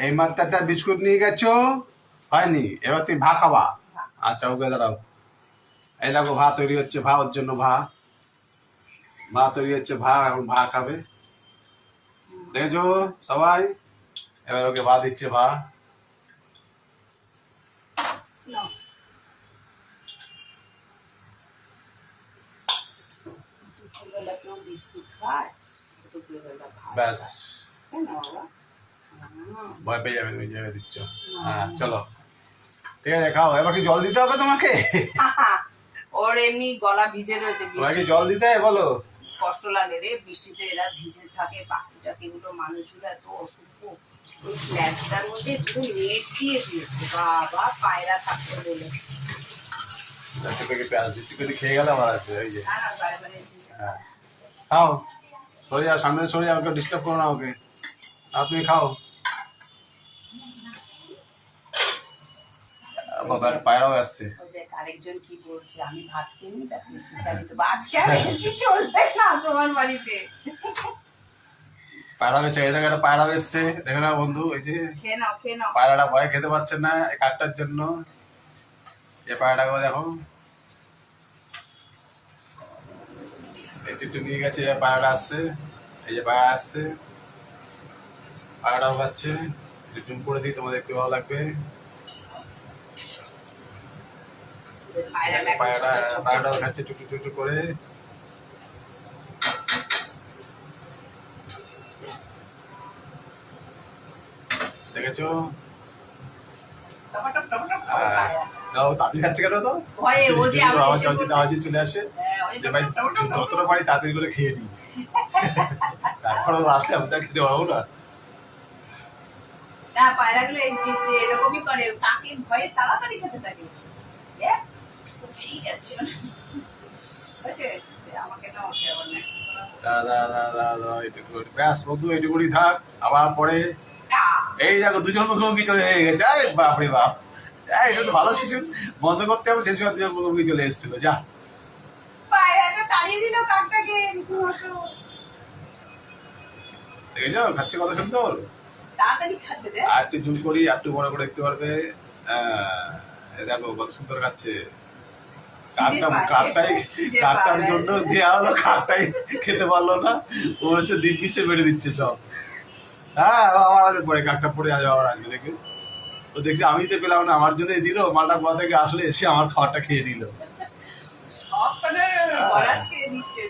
এই মাত্র একটা বিস্কুট নিয়ে গেছো, হয়নি? এবার তুমি ভা খাবা। আচ্ছা ওকে দাঁড়াও, এই দেখো ভা তৈরি হচ্ছে, ভা ওর জন্য ভা তৈরি হচ্ছে, ভা এখন ভা খাবে, দেখেছো সবাই? এবার ওকে ভা দিচ্ছে, ভা। ব্যাস, ভয় পেয়ে যাবেন ওই জায়গায় দিচ্ছ। হ্যাঁ চলো ঠিক আছে, খাও। এবার কি জল দিতে হবে তোমাকে? ওর এমনি গলা ভিজে রয়েছে, তোমাকে জল দিতে হবে? বলো। কষ্ট লাগে রে, বৃষ্টিতে এরা ভিজে থাকে, পাখিটাকে গুলো মানুষগুলো এত অসুস্থ। ওই ফ্ল্যাটটার মধ্যে পুরো নেট দিয়ে দিয়েছে, বাবা পায়রা থাকতে বলে। খেয়ে গেলে আমার আছে ওই যে। হ্যাঁ খাও, সরে যাও, সামনে সরে যাও, ওকে ডিস্টার্ব করো না ওকে। আর তুমি খাও। বাবার পায়রাও আসছে। আরেকজন কি বলছে, আমি ভাত খেয়ে নি, তাকে এসি চালিয়ে দেবো। আজকে আর এসি চলবে না তোমার বাড়িতে। পায়রা বেছে, এই দেখো একটা পায়রা এসছে, দেখো না বন্ধু, এই যে খেয়ে নাও খেয়ে নাও। পায়রাটা ভয় খেতে পারছে না এই কাকটার জন্য। এই পায়রাটাকে দেখো, একটু নিয়ে গেছে, পায়রাটা আসছে, এই যে পায়রা আসছে, পায়রাটাও খাচ্ছে। একটু জুম করে দিই, তোমাদের দেখতে ভালো লাগবে। পায়রাটাও খাচ্ছে টুকটুক টুকটুক করে। দেখেছো? তাড়াতাড়ি খাচ্ছে কেন? তো আওয়াজ চলে আসে যে ভাই যতটা পারি তাড়াতাড়ি করে খেয়ে নিই, তারপর আসলে আমি তার খেতে পারবো না। না, পায়রাগুলো এরকমই করে, কাকের ভয়ে তাড়াতাড়ি খেতে থাকে। ব্যাস বন্ধু, এইটুকুনি থাক, আবার পরে এই দেখো দুজন মুখোমুখি চলে গেছে। বাপরে বাপ, এটা তো ভালো শিশু, বন্ধ করতে হবে, সেই সময় দুজন মুখোমুখি চলে এসেছিল। যা দেখেছো খাচ্ছে কত সুন্দর, আর একটু জুম করি, আর একটু বড় করে দেখতে পারবে। দেখো কত সুন্দর খাচ্ছে। কাকটার জন্য দেওয়া হলো, কাকটাই খেতে পারলো না, ও হচ্ছে দিব্যিসে বেড়ে দিচ্ছে সব। হ্যাঁ আবার আসবে পরে, কাকটা পরে আবার আসবে দেখে। তো দেখছি আমি তো পেলাম না, আমার জন্য দিল, মালটা কোথা থেকে আসলে এসে আমার খাবারটা খেয়ে নিল। সব খেয়ে নিচ্ছে।